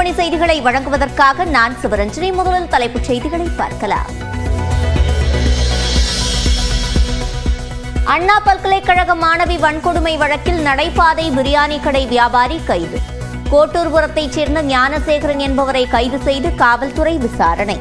மணி செய்திகளை வழங்குவதற்காக நான் சிவரஞ்சனி. முதலில் தலைப்புச் செய்திகளை பார்க்கலாம். அண்ணா பல்கலைக்கழக மாணவி வன்கொடுமை வழக்கில் நடைபாதை பிரியாணி கடை வியாபாரி கைது. கோட்டூர்புரத்தைச் சேர்ந்த ஞானசேகரன் என்பவரை கைது செய்து காவல்துறை விசாரணை.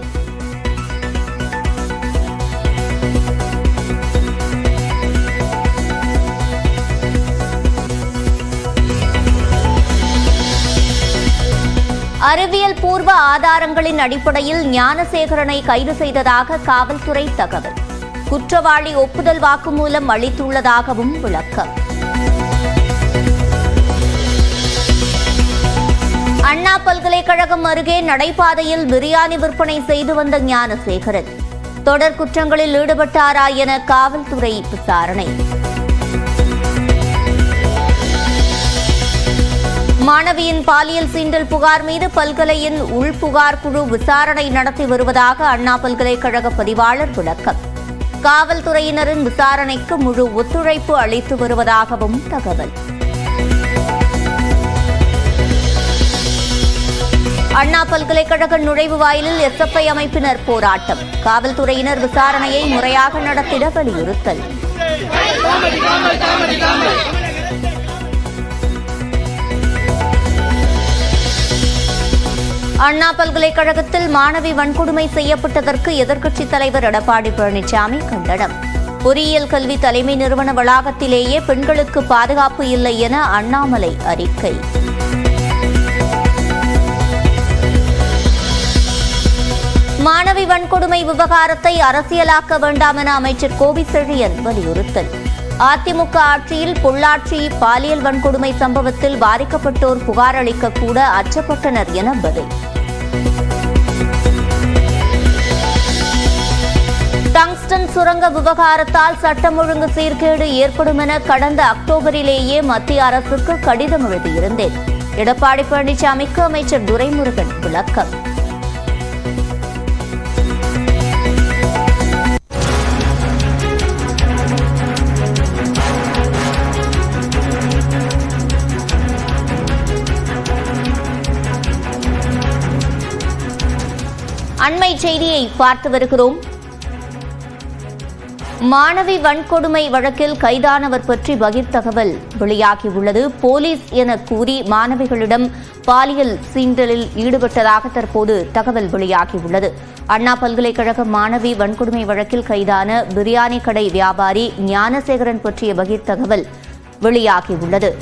அறிவியல் பூர்வ ஆதாரங்களின் அடிப்படையில் ஞானசேகரனை கைது செய்ததாக காவல்துறை தகவல். குற்றவாளி ஒப்புதல் வாக்குமூலம் அளித்துள்ளதாகவும் விளக்கம். அண்ணா பல்கலைக்கழகம் அருகே நடைபாதையில் பிரியாணி விற்பனை செய்து வந்த ஞானசேகரன் தொடர் குற்றங்களில் ஈடுபட்டாரா என காவல்துறை விசாரணை. மாணவியின் பாலியல் சீண்டல் புகார் மீது பல்கலையின் உள்புகார் குழு விசாரணை நடத்தி வருவதாக அண்ணா பல்கலைக்கழக பதிவாளர் விளக்கம். காவல்துறையினரின் விசாரணைக்கு முழு ஒத்துழைப்பு அளித்து வருவதாகவும் தகவல். அண்ணா பல்கலைக்கழக நுழைவு வாயிலில் எஸ்எஃப்ஐ அமைப்பினர் போராட்டம். காவல்துறையினர் விசாரணையை முறையாக நடத்திட வலியுறுத்தல். அண்ணா பல்கலைக்கழகத்தில் மாணவி வன்கொடுமை செய்யப்பட்டதற்கு எதிர்க்கட்சித் தலைவர் எடப்பாடி பழனிசாமி கண்டனம். பொறியியல் கல்வி தலைமை நிறுவன வளாகத்திலேயே பெண்களுக்கு பாதுகாப்பு இல்லை என அண்ணாமலை அறிக்கை. மாணவி வன்கொடுமை விவகாரத்தை அரசியலாக்க வேண்டாம் என அமைச்சர் கோவிச்செழியன் வலியுறுத்தல். அதிமுக ஆட்சியில் பொள்ளாச்சி பாலியல் வன்கொடுமை சம்பவத்தில் பாதிக்கப்பட்டோர் புகார் அளிக்க கூட அச்சப்பட்டனர் என பதில். டங்ஸ்டன் சுரங்க விவகாரத்தால் சட்டம் ஒழுங்கு சீர்கேடு ஏற்படும் என கடந்த அக்டோபரிலேயே மத்திய அரசுக்கு கடிதம் எழுதியிருந்தேன். எடப்பாடி பழனிசாமிக்கு அமைச்சர் துரைமுருகன் விளக்கம். அண்மை செய்தியை பார்த்து வருகிறோம். மாணவி வன்கொடுமை வழக்கில் கைதானவர் பற்றி பகீர் தகவல் வெளியாகியுள்ளது. போலீஸ் என கூறி மாணவிகளிடம் பாலியல் சீண்டலில் ஈடுபட்டதாக தற்போது தகவல் வெளியாகியுள்ளது. அண்ணா பல்கலைக்கழக மாணவி வன்கொடுமை வழக்கில் கைதான பிரியாணி கடை வியாபாரி ஞானசேகரன் பற்றிய பகீர் தகவல் வெளியாகியுள்ளது.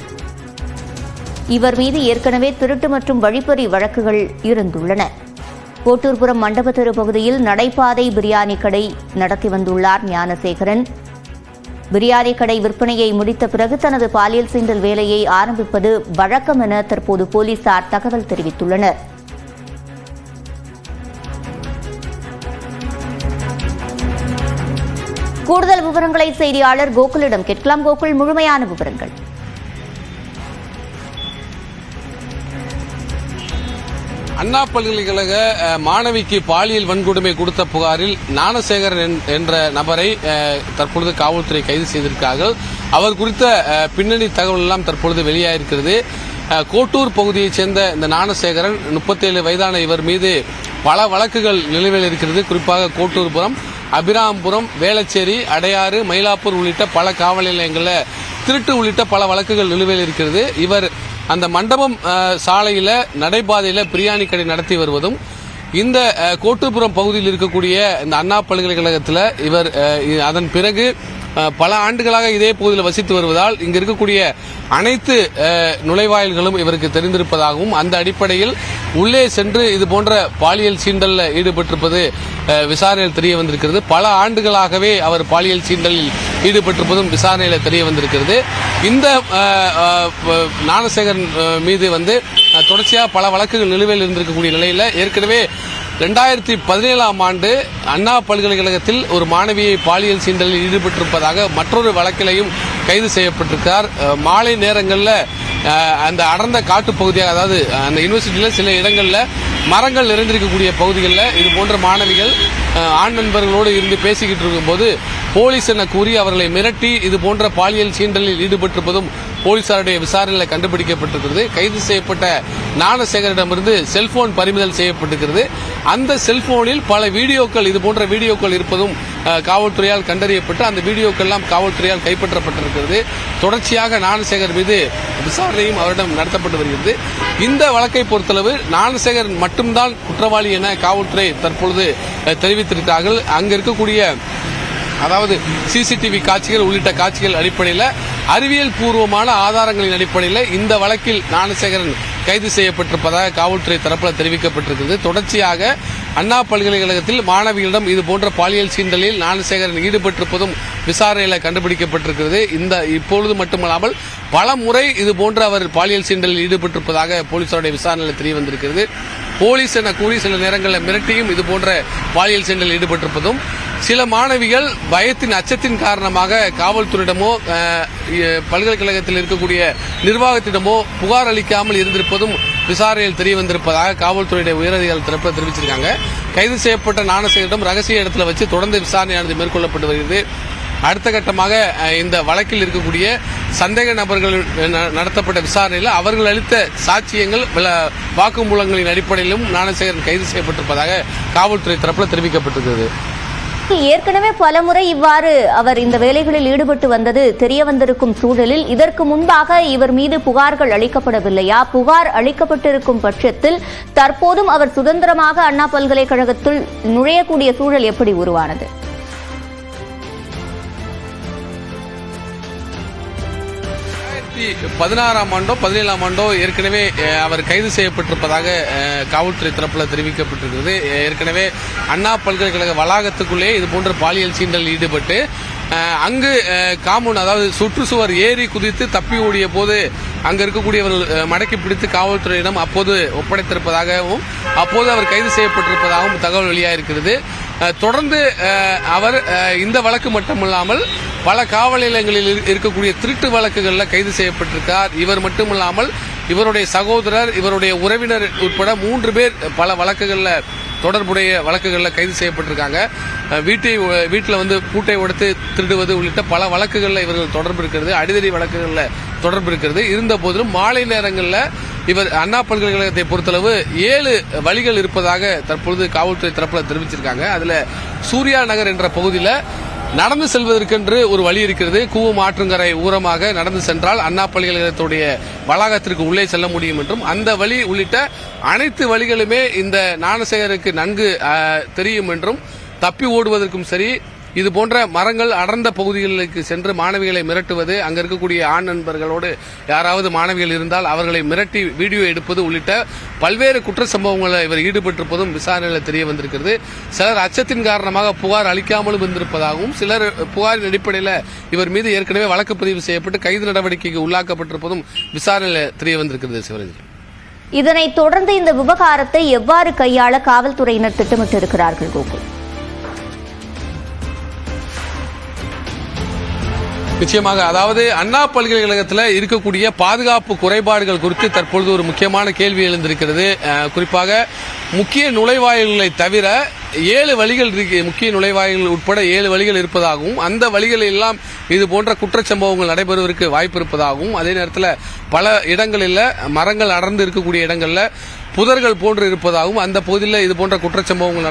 இவர் மீது ஏற்கனவே திருட்டு மற்றும் வழிப்பறி வழக்குகள் இருந்துள்ளன. கோட்டூர்புரம் மண்டப தெரு பகுதியில் நடைபாதை பிரியாணி கடை நடத்தி வந்துள்ளார் ஞானசேகரன். பிரியாணி கடை விற்பனையை முடித்த பிறகு தனது பாலியல் சீண்டல் வேலையை ஆரம்பிப்பது வழக்கம் என தற்போது போலீசார் தகவல் தெரிவித்துள்ளனர். கூடுதல் விவரங்களை செய்தியாளர் கோகுலிடம் கேட்கலாம். கோகுல், முழுமையான விவரங்கள். அண்ணா பல்கலைக்கழக மாணவிக்கு பாலியல் வன்கொடுமை கொடுத்த புகாரில் ஞானசேகரன் என்ற நபரை தற்பொழுது காவல்துறை கைது செய்திருக்கிறார்கள். அவர் குறித்த பின்னணி தகவல் எல்லாம் தற்பொழுது வெளியாயிருக்கிறது. கோட்டூர் பகுதியைச் சேர்ந்த இந்த ஞானசேகரன் 37 வயதான இவர் மீது பல வழக்குகள் நிலுவையில் இருக்கிறது. குறிப்பாக கோட்டூர்புரம், அபிராமபுரம், வேளச்சேரி, அடையாறு, மயிலாப்பூர் உள்ளிட்ட பல காவல் நிலையங்களில் திருட்டு உள்ளிட்ட பல வழக்குகள் நிலுவையில் இருக்கிறது. இவர் அந்த மண்டபம் சாலையில நடைபாதையில பிரியாணி கடை நடத்தி வருவதும், இந்த கோட்டூர்புரம் பகுதியில் இருக்கக்கூடிய இந்த அண்ணா பல்கலைக்கழகத்தில் இவர் அதன் பிறகு பல ஆண்டுகளாக இதே பகுதியில் வசித்து வருவதால் இங்கு இருக்கக்கூடிய அனைத்து நுழைவாயில்களும் இவருக்கு தெரிந்திருப்பதாகவும், அந்த அடிப்படையில் உள்ளே சென்று இது போன்ற பாலியல் சீண்டலில் ஈடுபட்டிருப்பது விசாரணையில் தெரிய வந்திருக்கிறது. பல ஆண்டுகளாகவே அவர் பாலியல் சீண்டலில் ஈடுபட்டிருப்பதும் விசாரணையில் தெரிய வந்திருக்கிறது. இந்த ஞானசேகரன் மீது தொடர்ச்சியாக பல வழக்குகள் நிலுவையில் இருந்திருக்கக்கூடிய நிலையில் ஏற்கனவே 2017ஆம் ஆண்டு அண்ணா பல்கலைக்கழகத்தில் ஒரு மாணவியை பாலியல் சீண்டலில் ஈடுபட்டிருப்பதாக மற்றொரு வழக்கிலையும் கைது செய்யப்பட்டிருக்கிறார். மாலை நேரங்களில் அந்த அடர்ந்த காட்டுப்பகுதியாக, அதாவது அந்த யூனிவர்சிட்டியில் சில இடங்களில் மரங்கள் நிறைந்திருக்கக்கூடிய பகுதிகளில் இது போன்ற மாணவிகள் ஆண் நண்பர்களோடு இருந்து பேசிக்கிட்டு இருக்கும்போது போலீஸ் என கூறி அவர்களை மிரட்டி இது போன்ற பாலியல் சீண்டலில் ஈடுபட்டிருப்பதும் போலீசாருடைய விசாரணையில் கண்டுபிடிக்கப்பட்டிருக்கிறது. கைது செய்யப்பட்ட ஞானசேகரிடமிருந்து செல்போன் பறிமுதல் செய்யப்பட்டிருக்கிறது. அந்த செல்போனில் பல வீடியோக்கள், இது போன்ற வீடியோக்கள் இருப்பதும் காவல்துறையால் கண்டறியப்பட்டு அந்த வீடியோக்கள் எல்லாம் காவல்துறையால் கைப்பற்றப்பட்டிருக்கிறது. தொடர்ச்சியாக ஞானசேகர் மீது விசாரணையும் அவரிடம் நடத்தப்பட்டு வருகிறது. இந்த வழக்கை பொறுத்தளவு ஞானசேகர் மட்டும்தான் குற்றவாளி என காவல்துறை தற்பொழுது தெரிவித்திருக்கிறார்கள். அங்க இருக்கக்கூடிய அதாவது சிசிடிவி காட்சிகள் உள்ளிட்ட காட்சிகள் அடிப்படையில் அறிவியல் பூர்வமான ஆதாரங்களின் அடிப்படையில் இந்த வழக்கில் ஞானசேகரன் கைது செய்யப்பட்டிருப்பதாக காவல்துறை தரப்பில் தெரிவிக்கப்பட்டிருக்கிறது. தொடர்ச்சியாக அண்ணா பல்கலைக்கழகத்தில் மாணவிகளிடம் இது போன்ற பாலியல் சீண்டலில் ஞானசேகரன் ஈடுபட்டிருப்பதும் விசாரணையில் கண்டுபிடிக்கப்பட்டிருக்கிறது. இப்பொழுது மட்டுமல்லாமல் பல முறை இது போன்ற அவர் பாலியல் சீண்டலில் ஈடுபட்டிருப்பதாக போலீசாருடைய விசாரணையில் தெரிய வந்திருக்கிறது. போலீஸ் என கூறி சில நேரங்களில் மிரட்டியும் இது போன்ற பாலியல் சீண்டலில் ஈடுபட்டிருப்பதும், சில மாணவிகள் பயத்தின் அச்சத்தின் காரணமாக காவல்துறையிடமோ பல்கலைக்கழகத்தில் இருக்கக்கூடிய நிர்வாகத்திடமோ புகார் அளிக்காமல் இருந்திருப்பதும் விசாரணையில் தெரிய வந்திருப்பதாக காவல்துறையுடைய உயரதிகாரிகள் தரப்பில் தெரிவிச்சிருக்காங்க. கைது செய்யப்பட்ட ஞானசேகரிடம் ரகசிய இடத்துல வச்சு தொடர்ந்து விசாரணையானது மேற்கொள்ளப்பட்டு வருகிறது. அடுத்த கட்டமாக இந்த வழக்கில் இருக்கக்கூடிய சந்தேக நபர்கள் நடத்தப்பட்ட விசாரணையில் அவர்கள் அளித்த சாட்சியங்கள் வாக்குமூலங்களின் அடிப்படையிலும் ஞானசேகரன் கைது செய்யப்பட்டிருப்பதாக காவல்துறை தரப்பில் தெரிவிக்கப்பட்டிருக்கிறது. ஏற்கனவே பலமுறை இவ்வாறு அவர் இந்த வேலைகளில் ஈடுபட்டு வந்தது தெரிய வந்திருக்கும் சூழலில் இதற்கு முன்பாக இவர் மீது புகார்கள் அளிக்கப்படவில்லையா? புகார் அளிக்கப்பட்டிருக்கும் பட்சத்தில் தற்போதும் அவர் சுதந்திரமாக அண்ணா பல்கலைக்கழகத்தில் நுழையக்கூடிய சூழல் எப்படி உருவானது? 2016ஆம் ஆண்டோ 17ஆம் ஆண்டோ ஏற்கனவே அவர் கைது செய்யப்பட்டிருப்பதாக காவல்துறை தரப்பில் தெரிவிக்கப்பட்டிருக்கிறது. ஏற்கனவே அண்ணா பல்கலைக்கழக வளாகத்துக்குள்ளே இது போன்ற பாலியல் சீண்டலில் ஈடுபட்டு அங்கு காம்பவுண்ட், அதாவது சுற்றுச்சுவர் ஏறி குதித்து தப்பி ஓடிய போது அங்க இருக்கக்கூடியவர்கள் மடக்கி பிடித்து காவல்துறையிடம் அப்போது ஒப்படைத்திருப்பதாகவும் அப்போது அவர் கைது செய்யப்பட்டிருப்பதாகவும் தகவல் வெளியாயிருக்கிறது. தொடர்ந்து அவர் இந்த வழக்கு மட்டுமில்லாமல் பல காவல் நிலையங்களில் இருக்கக்கூடிய திருட்டு வழக்குகளில் கைது செய்யப்பட்டிருக்கார். இவர் மட்டுமில்லாமல் இவருடைய சகோதரர், இவருடைய உறவினர் உட்பட 3 பேர் பல வழக்குகளில் தொடர்புடைய வழக்குகளில் கைது செய்யப்பட்டிருக்காங்க. வீட்டில் வந்து பூட்டை உடைத்து திருடுவது உள்ளிட்ட பல வழக்குகளில் இவர்கள் தொடர்பு இருக்கிறது. அடிதடி வழக்குகளில் தொடர்பு இருக்கிறது. இருந்த போதிலும் மாலை நேரங்களில் இவர் அண்ணா பல்கலைக்கழகத்தை பொறுத்தளவு 7 வழிகள் இருப்பதாக தற்பொழுது காவல்துறை தரப்பில் தெரிவிச்சிருக்காங்க. அதுல சூர்யா நகர் என்ற பகுதியில் நடந்து செல்வதற்கென்று ஒரு வழி இருக்கிறது. கூவம் ஆற்றங்கரை ஊரமாக நடந்து சென்றால் அண்ணா பல்கலைக்கழகத்துடைய வளாகத்திற்கு உள்ளே செல்ல முடியும் என்றும், அந்த வழி உள்ளிட்ட அனைத்து வழிகளுமே இந்த ஞானசேகருக்கு நன்கு தெரியும் என்றும், தப்பி ஓடுவதற்கும் சரி, இது போன்ற மரங்கள் அடர்ந்த பகுதிகளுக்கு சென்று மாணவிகளை மிரட்டுவது, அங்க இருக்கக்கூடிய ஆண் நண்பர்களோடு யாராவது மாணவிகள் இருந்தால் அவர்களை மிரட்டி வீடியோ எடுப்பது உள்ளிட்ட பல்வேறு குற்ற சம்பவங்களை இவர் ஈடுபட்டிருப்பதும் விசாரணையில் தெரிய வந்திருக்கிறது. சிலர் அச்சத்தின் காரணமாக புகார் அளிக்காமலும் இருந்திருப்பதாகவும், சிலர் புகாரின் அடிப்படையில் இவர் மீது ஏற்கனவே வழக்கு பதிவு செய்யப்பட்டு கைது நடவடிக்கைக்கு உள்ளாக்கப்பட்டிருப்பதும் விசாரணையில் தெரிய வந்திருக்கிறது. சிவரஞ்சன், இதனைத் தொடர்ந்து இந்த விவகாரத்தை எவ்வாறு கையாள காவல்துறையினர் திட்டமிட்டிருக்கிறார்கள்? கோகுல், நிச்சயமாக, அதாவது அண்ணா பல்கலைக்கழகத்தில் இருக்கக்கூடிய பாதுகாப்பு குறைபாடுகள் குறித்து தற்பொழுது ஒரு முக்கியமான கேள்வி எழுந்திருக்கிறது. குறிப்பாக முக்கிய நுழைவாயில்களை தவிர 7 வழிகள் இருக்கு. முக்கிய நுழைவாயில்கள் உட்பட 7 வழிகள் இருப்பதாகவும், அந்த வழிகளில் எல்லாம் இது போன்ற குற்றச்சம்பவங்கள் நடைபெறுவதற்கு வாய்ப்பு இருப்பதாகவும், அதே நேரத்தில் பல இடங்களில் மரங்கள் அடர்ந்து இருக்கக்கூடிய இடங்களில் புதர்கள் போன்று இருப்பதாகவும், அந்த பகுதியில் இது போன்ற குற்றச்சம்பவங்கள்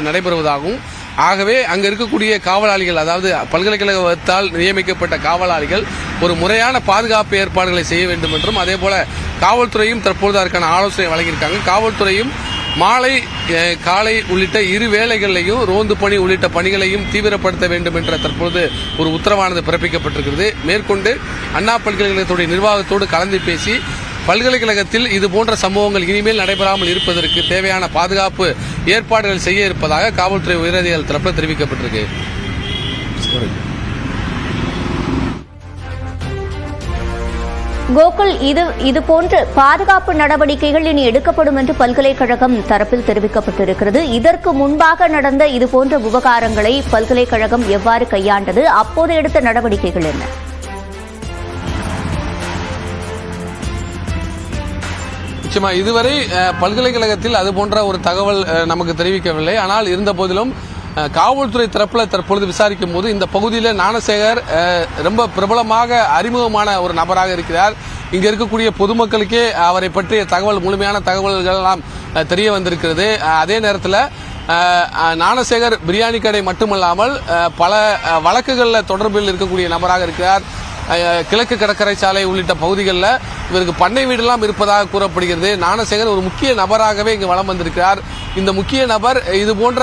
நடைபெறுவதாகவும், ஆகவே அங்க இருக்கக்கூடிய காவலாளிகள், அதாவது பல்கலைக்கழகத்தால் நியமிக்கப்பட்ட காவலாளிகள் ஒரு முறையான பாதுகாப்பு ஏற்பாடுகளை செய்ய வேண்டும் என்றும், அதே போல காவல்துறையும் தற்போது அதற்கான ஆலோசனை வழங்கியிருக்காங்க. காவல்துறையும் மாலை காலை உள்ளிட்ட 2 வேளைகளிலையும் ரோந்து பணி உள்ளிட்ட பணிகளையும் தீவிரப்படுத்த வேண்டும் என்ற தற்போது ஒரு உத்தரவானது பிறப்பிக்கப்பட்டிருக்கிறது. மேற்கொண்டு அண்ணா பல்கலைக்கழகத்துடைய நிர்வாகத்தோடு கலந்து பேசி பல்கலைக்கழகத்தில் இது போன்ற சம்பவங்கள் இனிமேல் நடைபெறாமல் இருப்பதற்கு தேவையான பாதுகாப்பு ஏற்பாடுகள் செய்ய இருப்பதாக காவல்துறை உயரதிகாரிகள் தரப்பில் தெரிவிக்கப்பட்டிருக்கு. கோகுல், இதுபோன்ற பாதுகாப்பு நடவடிக்கைகள் இனி எடுக்கப்படும் என்று பல்கலைக்கழகம் தரப்பில் தெரிவிக்கப்பட்டிருக்கிறது. இதற்கு முன்பாக நடந்த இதுபோன்ற விவகாரங்களை பல்கலைக்கழகம் எவ்வாறு கையாண்டது? அப்போது எடுத்த நடவடிக்கைகள் என்ன? நிச்சயமா இதுவரை பல்கலைக்கழகத்தில் அது போன்ற ஒரு தகவல் நமக்கு தெரிவிக்கவில்லை. ஆனால் இருந்த போதிலும் காவல்துறை தரப்புல தற்பொழுது விசாரிக்கும் போது இந்த பகுதியில் ஞானசேகர் ரொம்ப பிரபலமாக அறிமுகமான ஒரு நபராக இருக்கிறார். இங்க இருக்கக்கூடிய பொதுமக்களுக்கே அவரை பற்றிய முழுமையான தகவல்கள் எல்லாம் தெரிய வந்திருக்கிறது. அதே நேரத்தில் ஞானசேகர் பிரியாணி கடை மட்டுமல்லாமல் பல வழக்குகளில் தொடர்பில் இருக்கக்கூடிய நபராக இருக்கிறார். கிழக்கு கடற்கரை சாலை உள்ளிட்ட பகுதிகளில் இவருக்கு பண்ணை வீடெல்லாம் இருப்பதாக கூறப்படுகிறது. ஞானசேகர் ஒரு முக்கிய நபராகவே இங்கு வலம் வந்திருக்கிறார். இந்த முக்கிய நபர் இது போன்ற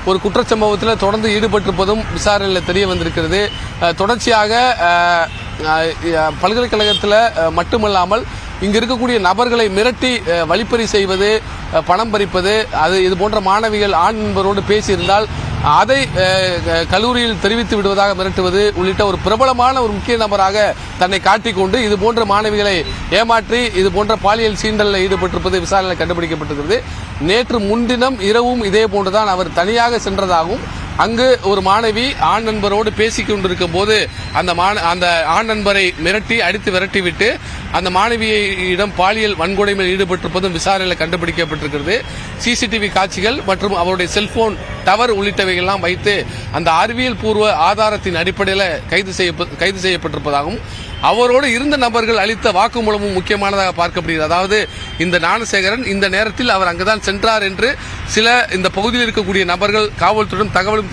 ஒரு குற்றச்சம்பவத்தில் தொடர்ந்து ஈடுபட்டிருப்பதும் விசாரணையில் தெரிய வந்திருக்கிறது. தொடர்ச்சியாக பல்கலைக்கழகத்தில் மட்டுமல்லாமல் இங்க இருக்கக்கூடிய நபர்களை மிரட்டி வழிப்பறி செய்வது, பணம் பறிப்பது, இது போன்ற மாணவிகள் ஆண் நண்பரோடு பேசியிருந்தால் அதை கல்லூரியில் தெரிவித்து விடுவதாக மிரட்டுவது உள்ளிட்ட ஒரு பிரபலமான ஒரு முக்கிய நபராக தன்னை காட்டிக்கொண்டு இது போன்ற மாணவிகளை ஏமாற்றி இது போன்ற பாலியல் சீண்டலில் ஈடுபட்டிருப்பது விசாரணையில் கண்டுபிடிக்கப்பட்டிருக்கிறது. நேற்று முன்தினம் இரவும் இதே போன்றுதான் அவர் தனியாக சென்றதாகவும் அங்கு ஒரு மாணவி ஆண் நண்பரோடு பேசிக் கொண்டிருக்கும் போது அந்த ஆண் நண்பரை மிரட்டி அடித்து விரட்டிவிட்டு அந்த மாணவியிடம் பாலியல் வன்கொடுமையில் ஈடுபட்டிருப்பதும் விசாரணையில் கண்டுபிடிக்கப்பட்டிருக்கிறது. சிசிடிவி காட்சிகள் மற்றும் அவருடைய செல்போன் டவர் உள்ளிட்டவைகள்லாம் வைத்து அந்த அறிவியல் பூர்வ ஆதாரத்தின் அடிப்படையில் கைது செய்யப்பட்டிருப்பதாகவும் அவரோடு இருந்த நபர்கள் அளித்த வாக்குமூலமும் முக்கியமானதாக பார்க்கப்படுகிறது. அதாவது இந்த ஞானசேகரன் இந்த நேரத்தில் அவர் அங்குதான் சென்றார் என்று சில இந்த பகுதியில் இருக்கக்கூடிய நபர்கள் காவல்துறையிடம் தகவலும்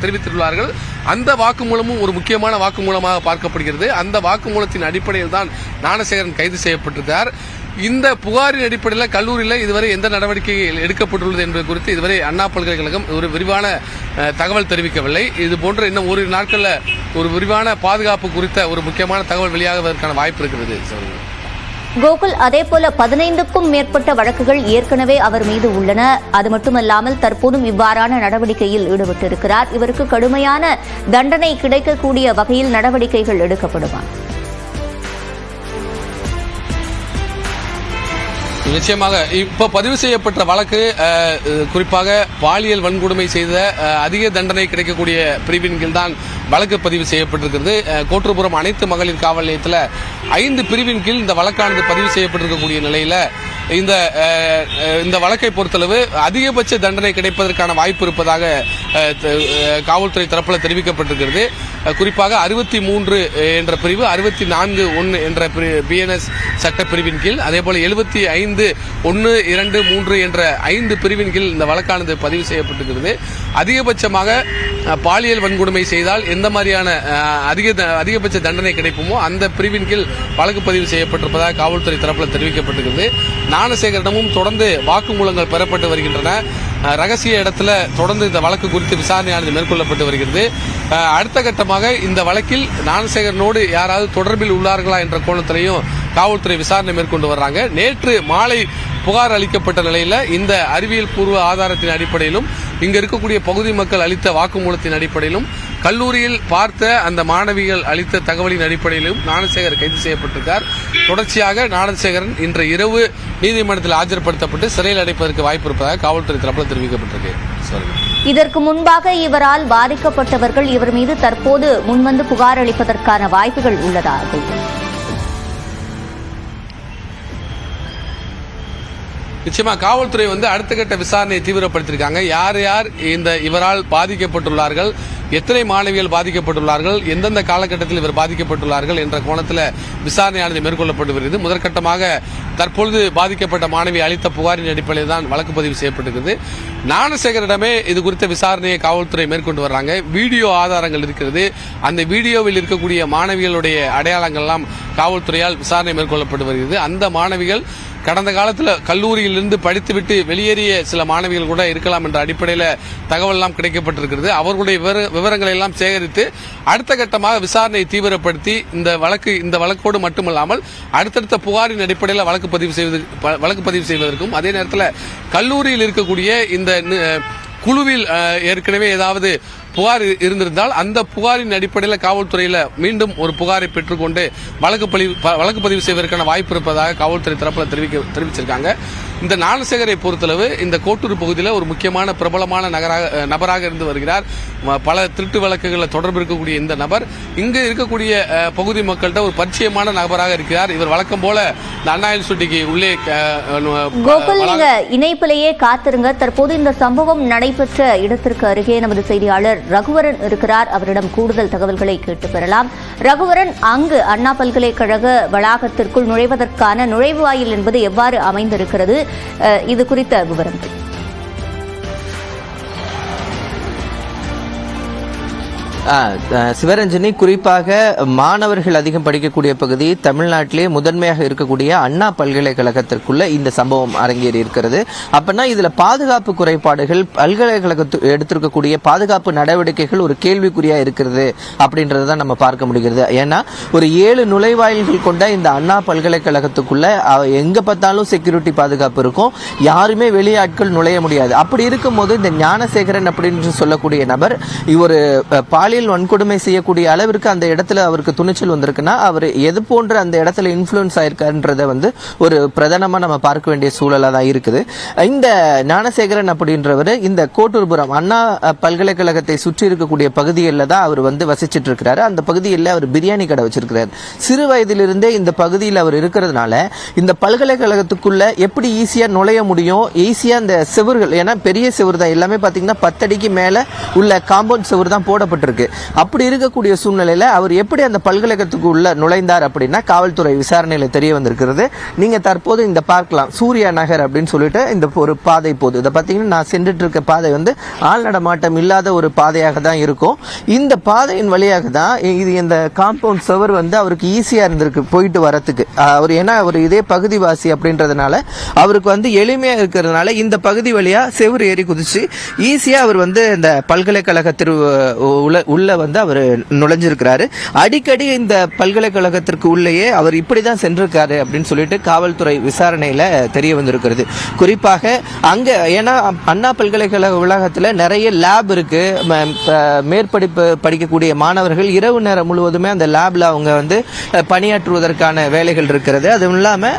தெரிவித்துள்ளார்கள். அந்த வாக்குமூலமும் ஒரு முக்கியமான வாக்குமூலமாக பார்க்கப்படுகிறது. அந்த வாக்குமூலத்தின் அடிப்படையில் தான் ஞானசேகரன் கைது செய்யப்பட்டிருக்கிறார். இந்த புகாரின் அடிப்படையில் கல்லூரியில் இதுவரை எந்த நடவடிக்கைகள் எடுக்கப்பட்டுள்ளது என்பது குறித்து இதுவரை அண்ணா பல்கலைக்கழகம் ஒரு விரிவான தகவல் தெரிவிக்கவில்லை. இது போன்ற இன்னும் ஒரு நாட்களில் ஒரு விரிவான பாதுகாப்பு குறித்த ஒரு முக்கியமான தகவல் வெளியாகுவதற்கான வாய்ப்பு இருக்கிறது. கோகுல், அதேபோல 15க்கும் மேற்பட்ட வழக்குகள் ஏற்கனவே அவர் மீது உள்ளன. அது மட்டுமல்லாமல் தற்போதும் இவ்வாறான நடவடிக்கையில் ஈடுபட்டிருக்கிறார். இவருக்கு கடுமையான தண்டனை கிடைக்கக்கூடிய வகையில் நடவடிக்கைகள் எடுக்கப்படுமா? நிச்சயமாக இப்ப பதிவு செய்யப்பட்ட வழக்கு குறிப்பாக பாலியல் வன்கொடுமை செய்த அதிக தண்டனை கிடைக்கக்கூடிய பிரிவின் கீழ் தான் வழக்கு பதிவு செய்யப்பட்டிருக்கிறது. கோட்டூர்புரம் அனைத்து மகளிர் காவல் நிலையத்தில் 5 பிரிவின் கீழ் இந்த வழக்கானது பதிவு செய்யப்பட்டிருக்கக்கூடிய நிலையில இந்த வழக்கை பொறுத்தளவு அதிகபட்ச தண்டனை கிடைப்பதற்கான வாய்ப்பு இருப்பதாக காவல்துறை தரப்பில் தெரிவிக்கப்பட்டிருக்கிறது. குறிப்பாக 63 என்ற பிரிவு, 64(1) என்ற பிஎன்எஸ் சட்ட பிரிவின் கீழ், அதேபோல 75(1)(2)(3) என்ற 5 பிரிவின் கீழ் இந்த வழக்கானது பதிவு செய்யப்பட்டிருக்கிறது. அதிகபட்சமாக பாலியல் வன்கொடுமை செய்தால் எந்த மாதிரியான அதிகபட்ச தண்டனை கிடைக்குமோ அந்த பிரிவின் கீழ் வழக்கு பதிவு செய்யப்பட்டிருப்பதாக காவல்துறை தரப்பில் தெரிவிக்கப்பட்டிருக்கிறது. ஞானசேகரனிடமும் தொடர்ந்து வாக்குமூலங்கள் பெறப்பட்டு வருகின்றன. ரகசிய இடத்துல தொடர்ந்து இந்த வழக்கு குறித்து விசாரணையானது மேற்கொள்ளப்பட்டு வருகிறது. அடுத்த கட்டமாக இந்த வழக்கில் ஞானசேகரனோடு யாராவது தொடர்பில் உள்ளார்களா என்ற கோணத்திலையும் காவல்துறை விசாரணை மேற்கொண்டு வர்றாங்க. நேற்று மாலை புகார் அளிக்கப்பட்ட நிலையில இந்த அறிவியல் பூர்வ ஆதாரத்தின் அடிப்படையிலும் இங்க இருக்கக்கூடிய பகுதி மக்கள் அளித்த வாக்குமூலத்தின் அடிப்படையிலும் கல்லூரியில் பார்த்த அந்த மாணவிகள் அளித்த தகவலின் அடிப்படையிலும் ஞானசேகர் கைது செய்யப்பட்டிருக்கார். தொடர்ச்சியாக ஞானசேகரன் இன்று இரவு நீதிமன்றத்தில் ஆஜர்படுத்தப்பட்டு சிறையில் அடைப்பதற்கு வாய்ப்பு இருப்பதாக காவல்துறை தரப்பில் தெரிவிக்கப்பட்டிருக்கு. இதற்கு முன்பாக இவரால் பாதிக்கப்பட்டவர்கள் இவர் மீது தற்போது முன்வந்து புகார் அளிப்பதற்கான வாய்ப்புகள் உள்ளதா? நிச்சயமா காவல்துறை அடுத்த கட்ட விசாரணையை தீவிரப்படுத்தியிருக்காங்க. யார் யார் இவரால் பாதிக்கப்பட்டுள்ளார்கள், எத்தனை மாணவிகள் பாதிக்கப்பட்டுள்ளார்கள், எந்தெந்த காலகட்டத்தில் இவர் பாதிக்கப்பட்டுள்ளார்கள் என்ற கோணத்தில் விசாரணையானது மேற்கொள்ளப்பட்டு வருகிறது. முதற்கட்டமாக தற்பொழுது பாதிக்கப்பட்ட மாணவி அளித்த புகாரின் அடிப்படையில் தான் வழக்கு பதிவு செய்யப்பட்டிருக்கிறது. ஞானசேகரிடமே இது குறித்த விசாரணையை காவல்துறை மேற்கொண்டு வர்றாங்க. வீடியோ ஆதாரங்கள் இருக்கிறது. அந்த வீடியோவில் இருக்கக்கூடிய மாணவிகளுடைய அடையாளங்கள்லாம் காவல்துறையால் விசாரணை மேற்கொள்ளப்பட்டு வருகிறது. அந்த மாணவிகள் கடந்த காலத்தில் கல்லூரியிலிருந்து படித்துவிட்டு வெளியேறிய சில மாணவிகள் கூட இருக்கலாம் என்ற அடிப்படையில் தகவல் எல்லாம் கிடைக்கப்பட்டிருக்கிறது. அவர்களுடைய விவரங்களை எல்லாம் சேகரித்து அடுத்த கட்டமாக விசாரணையை தீவிரப்படுத்தி இந்த வழக்கோடு மட்டுமல்லாமல் அடுத்தடுத்த புகாரின் அடிப்படையில் வழக்கு பதிவு செய்வதற்கும் அதே நேரத்தில் கல்லூரியில் இருக்கக்கூடிய இந்த குழுவில் ஏற்கனவே ஏதாவது புகார் இருந்திருந்தால் அந்த புகாரின் அடிப்படையில் காவல்துறையில் மீண்டும் ஒரு புகாரை பெற்றுக்கொண்டு வழக்கு பதிவு செய்வதற்கான வாய்ப்பு இருப்பதாக காவல்துறை தரப்பில் தெரிவிச்சிருக்காங்க. இந்த ஞானசேகரை பொறுத்தளவு இந்த கோட்டூர் பகுதியில் ஒரு முக்கியமான பிரபலமான நபராக இருந்து வருகிறார். பல திருட்டு வழக்குகளில் தொடர்பு இருக்கக்கூடிய இந்த நபர் இங்கு இருக்கக்கூடிய பகுதி மக்கள்கிட்ட ஒரு பரிச்சயமான நபராக இருக்கிறார். இவர் வழக்கம் போல இந்த அண்ணா யூனிவர்சிட்டிக்கு உள்ளே கோகுல், நீங்க இணைப்பிலேயே காத்திருங்க. தற்போது இந்த சம்பவம் நடைபெற்ற இடத்திற்கு அருகே நமது செய்தியாளர் ரகுவரன் இருக்கிறார். அவரிடம் கூடுதல் தகவல்களை கேட்டு பெறலாம். ரகுவரன், அங்கு அண்ணா பல்கலைக்கழக வளாகத்திற்குள் நுழைவதற்கான நுழைவாயில் என்பது எவ்வாறு அமைந்திருக்கிறது? இது குறித்த விவரங்கள். சிவரஞ்சனி, குறிப்பாக மாணவர்கள் அதிகம் படிக்கக்கூடிய பகுதி தமிழ்நாட்டிலே முதன்மையாக இருக்கக்கூடிய அண்ணா பல்கலைக்கழகத்திற்குள்ள இந்த சம்பவம் அரங்கேறி இருக்கிறது. அப்பனா இதுல பாதுகாப்பு குறைபாடுகள், பல்கலைக்கழகத்து எடுத்திருக்கக்கூடிய பாதுகாப்பு நடவடிக்கைகள் ஒரு கேள்விக்குறியா இருக்கிறது அப்படின்றதான் நம்ம பார்க்க முடிகிறது. ஏன்னா ஒரு 7 நுழைவாயில்கள் கொண்ட இந்த அண்ணா பல்கலைக்கழகத்துக்குள்ள எங்க பார்த்தாலும் செக்யூரிட்டி பாதுகாப்பு இருக்கும், யாருமே வெளியாட்கள் நுழைய முடியாது. அப்படி இருக்கும்போது இந்த ஞானசேகரன் அப்படின்னு சொல்லக்கூடிய நபர் ஒரு பாலியல் வன்கொடுமை செய்யக்கூடிய அளவிற்கு அந்த இடத்துல அவருக்கு துணிச்சல் வந்திருக்குன்னா அவர் எது போன்ற அந்த இடத்துல இன்ஃப்ளூயன்ஸ் ஆயிருக்காருன்றத ஒரு பிரதானமா நம்ம பார்க்க வேண்டிய சூழலா தான் இருக்குது. இந்த ஞானசேகரன் அப்படின்றவர் இந்த கோட்டூர்புரம் அண்ணா பல்கலைக்கழகத்தை சுற்றி இருக்கக்கூடிய பகுதியில் தான் அவர் வசிச்சிட்டு இருக்கிறாரு. அந்த பகுதியில் அவர் பிரியாணி கடை வச்சிருக்கிறார். சிறு வயதிலிருந்தே இந்த பகுதியில் அவர் இருக்கிறதுனால இந்த பல்கலைக்கழகத்துக்குள்ள எப்படி ஈஸியா நுழைய முடியும், ஈஸியா அந்த செவர்கள், ஏன்னா பெரிய செவர் தான், எல்லாமே பாத்தீங்கன்னா 10 அடிக்கு மேல உள்ள காம்பவுண்ட் செவர் தான் போடப்பட்டிருக்கு. அப்படி இருக்கக்கூடிய சூழ்நிலையில அவர் எப்படி அந்த பல்கலைக்கழகத்துக்கு உள்ள நுழைந்தார் அப்படின்னா காவல்துறை விசாரணையில தெரிய வந்திருக்கிறது. நீங்க தற்போது இந்த பார்க்கலாம், சூர்யா நகர் அப்படின்னு சொல்லிட்டு இந்த ஒரு பாதை போகுது. இதை பார்த்தீங்கன்னா நான் சென்றுட்டு இருக்க பாதை ஆள் நடமாட்டம் இல்லாத ஒரு பாதையாக தான் இருக்கும். இந்த பாதையின் வழியாக தான் இது இந்த காம்பவுண்ட் செவர் அவருக்கு ஈஸியா இருந்திருக்கு போயிட்டு வரத்துக்கு. அவர் ஏன்னா அவர் இதே பகுதிவாசி அப்படின்றதுனால அவருக்கு எளிமையா இருக்கிறதுனால இந்த பகுதி வழியா செவர் ஏறி குதிச்சு ஈஸியா அவர் இந்த பல்கலைக்கழகத்தில் உள்ள அவர் நுழைஞ்சிருக்கிறாரு. அடிக்கடி இந்த பல்கலைக்கழகத்திற்கு உள்ளேயே அவர் இப்படிதான் சென்றிருக்காரு அப்படின்னு சொல்லிட்டு காவல்துறை விசாரணையில தெரிய வந்திருக்கிறது. குறிப்பாக அங்க ஏன்னா அண்ணா பல்கலைக்கழக வளாகத்தில் நிறைய லேப் இருக்கு. மேற்படிப்பு படிக்கக்கூடிய மாணவர்கள் இரவு நேரம் முழுவதுமே அந்த லேப்ல அவங்க பணியாற்றுவதற்கான வேலைகள் இருக்கிறது. அதுவும் இல்லாம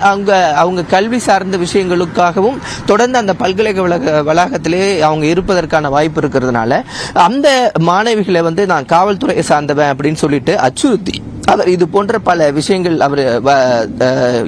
அவங்க கல்வி சார்ந்த விஷயங்களுக்காகவும் தொடர்ந்து அந்த பல்கலைக்கழக வளாகத்திலே அவங்க இருப்பதற்கான வாய்ப்பு இருக்கிறதுனால அந்த மாணவிகளை நான் காவல்துறை சார்ந்தவன் அப்படின்னு சொல்லிட்டு அச்சுறுத்தி அவர் இது போன்ற பல விஷயங்கள் அவர்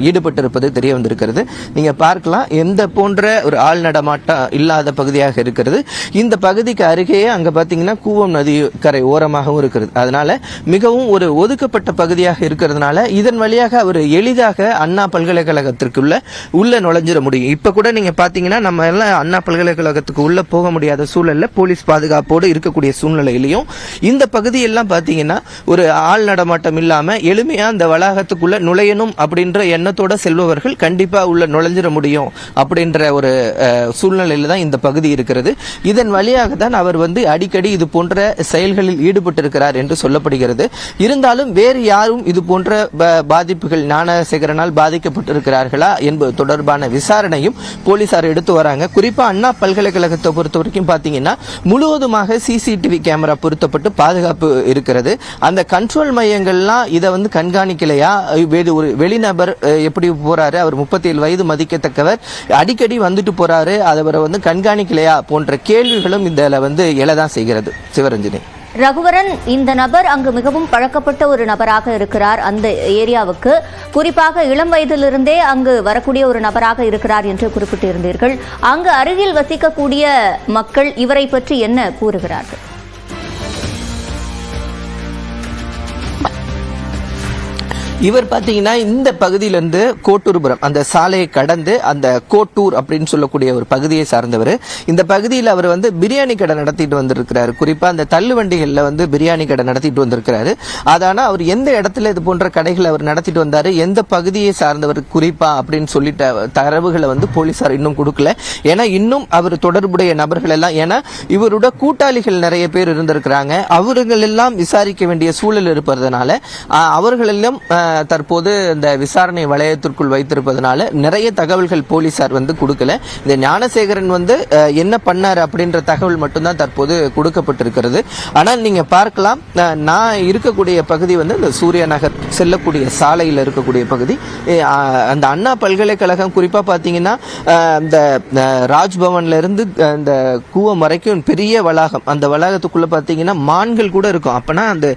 ஈடுபட்டிருப்பது தெரிய வந்திருக்கிறது. நீங்க பார்க்கலாம், எந்த போன்ற ஒரு ஆள் நடமாட்டம் இல்லாத பகுதியாக இருக்கிறது. இந்த பகுதிக்கு அருகே அங்க பாத்தீங்கன்னா கூவம் நதி கரை ஓரமாகவும் இருக்கிறது. அதனால மிகவும் ஒரு ஒதுக்கப்பட்ட பகுதியாக இருக்கிறதுனால இதன் வழியாக அவர் எளிதாக அண்ணா பல்கலைக்கழகத்திற்குள்ள உள்ள நுழைஞ்சிட முடியும். இப்ப கூட நீங்க பாத்தீங்கன்னா நம்ம எல்லாம் அண்ணா பல்கலைக்கழகத்துக்கு உள்ள போக முடியாத சூழல்ல போலீஸ் பாதுகாப்போடு இருக்கக்கூடிய சூழ்நிலையிலையும் இந்த பகுதியெல்லாம் பாத்தீங்கன்னா ஒரு ஆள் நடமாட்டம் இல்லாம எளிமையா அந்த வளாகத்துக்குள்ள நுழையணும் அப்படின்ற எண்ணத்தோட செல்பவர்கள் கண்டிப்பா உள்ள நுழைஞ்சிட முடியும் அப்படின்ற ஒரு சூழ்நிலையில தான் இந்த பகுதி இருக்கிறது. இதன் வழியாக தான் அவர் அடிக்கடி இது போன்ற செயல்களில் ஈடுபட்டிருக்கிறார் என்று சொல்லப்படுகிறது. இருந்தாலும் வேறு யாரும் இது போன்ற பாதிப்புகள் ஞானசேகரனால் பாதிக்கப்பட்டிருக்கிறார்களா என்பது தொடர்பான விசாரணையும் போலீசார் எடுத்து வராங்க. குறிப்பா அண்ணா பல்கலைக்கழகத்தை பொறுத்த வரைக்கும் பாத்தீங்கன்னா முழுவதுமாக சிசிடிவி கேமரா பொருத்தப்பட்டு பாதுகாப்பு இருக்கிறது. அந்த கண்ட்ரோல் மையங்கள்லாம் இதை கண்காணிக்கலையா, ஒரு வெளிநபர் எப்படி போறாரு, அவர் 37 வயது மதிக்கத்தக்கவர், அடிக்கடி வந்துட்டு போறாரு, அவரை கண்காணிக்கலையா போன்ற கேள்விகளும் இதுல எழதான் செய்கிறது. சிவரஞ்சனி, ரகுவரன், இந்த நபர் அங்கு மிகவும் பழக்கப்பட்ட ஒரு நபராக இருக்கிறார். அந்த ஏரியாவுக்கு குறிப்பாக இளம் வயதிலிருந்தே அங்கு வரக்கூடிய ஒரு நபராக இருக்கிறார் என்று குறிப்பிட்டிருந்தீர்கள். அங்கு அருகில் வசிக்கக்கூடிய மக்கள் இவரை பற்றி என்ன கூறுகிறார்கள்? இவர் பாத்தீங்கன்னா இந்த பகுதியிலிருந்து கோட்டூர்புரம் அந்த சாலையை கடந்து அந்த கோட்டூர் அப்படின்னு சொல்லக்கூடிய ஒரு பகுதியை சார்ந்தவர். இந்த பகுதியில் அவர் பிரியாணி கடை நடத்திட்டு வந்திருக்கிறாரு. குறிப்பா அந்த தள்ளு வண்டிகள்ல பிரியாணி கடை நடத்திட்டு வந்திருக்கிறாரு. அதான அவர் எந்த இடத்துல இது போன்ற கடைகளை அவர் நடத்திட்டு வந்தாரு, எந்த பகுதியை சார்ந்தவர் குறிப்பா அப்படின்னு சொல்லிட்ட தரவுகளை போலீசார் இன்னும் கொடுக்கல. ஏன்னா இன்னும் அவர் தொடர்புடைய நபர்கள் எல்லாம், ஏன்னா இவரோட கூட்டாளிகள் நிறைய பேர் இருந்திருக்கிறாங்க, அவர்கள் எல்லாம் விசாரிக்க வேண்டிய சூழல் இருப்பதனால அவர்கள் எல்லாம் தற்போது இந்த விசாரணை வளையத்திற்குள் வைத்திருப்பதனால நிறைய தகவல்கள் போலீசார் கொடுக்கல. இந்த ஞானசேகரன் என்ன பண்ணாரு அப்படின்ற தகவல் மட்டும்தான் தற்போது கொடுக்கப்பட்டிருக்கிறது. ஆனால் நீங்க பார்க்கலாம், நான் இருக்கக்கூடிய பகுதி இந்த சூர்யா நகர் செல்லக்கூடிய சாலையில் இருக்கக்கூடிய பகுதி. அந்த அண்ணா பல்கலைக்கழகம் குறிப்பா பாத்தீங்கன்னா இந்த ராஜ்பவன்ல இருந்து இந்த கூவம் வரைக்கும் பெரிய வளாகம். அந்த வளாகத்துக்குள்ள பாத்தீங்கன்னா மான்கள் கூட இருக்கும். அப்பனா அந்த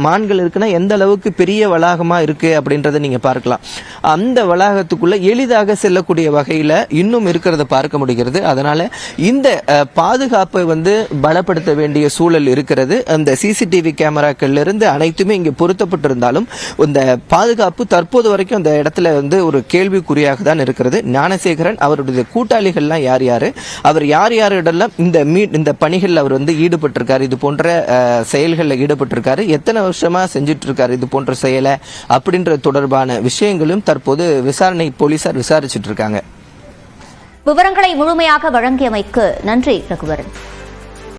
மான்கள் இருக்குன்னா எந்த அளவுக்கு பெரிய வளாகமா இருக்கு அப்படின்றத நீங்க பார்க்கலாம். அந்த வளாகத்துக்குள்ள எளிதாக செல்லக்கூடிய வகையில இன்னும் இருக்கிறத பார்க்க முடிகிறது. அதனால இந்த பாதுகாப்பை பலப்படுத்த வேண்டிய சூழல் இருக்கிறது. அந்த சிசிடிவி கேமராக்கள் இருந்து அனைத்துமே இங்க பொருத்தப்பட்டிருந்தாலும் இந்த பாதுகாப்பு தற்போது வரைக்கும் அந்த இடத்துல ஒரு கேள்விக்குறியாக தான் இருக்கிறது. ஞானசேகரன் அவருடைய கூட்டாளிகள்லாம் யார் யாரு, அவர் யார் யாரிடெல்லாம் இந்த பணிகள் அவர் ஈடுபட்டிருக்காரு, இது போன்ற செயல்களில் ஈடுபட்டிருக்காரு, எத்தனை வருஷமா செஞ்சிட்டு இருக்காரு இது போன்ற செயலை அப்படின்ற தொடர்பான விஷயங்களும் தற்போது விசாரணை போலீசார் விசாரிச்சுட்டு இருக்காங்க. விவரங்களை முழுமையாக வழங்கியமைக்கு நன்றி ரகுவரன்.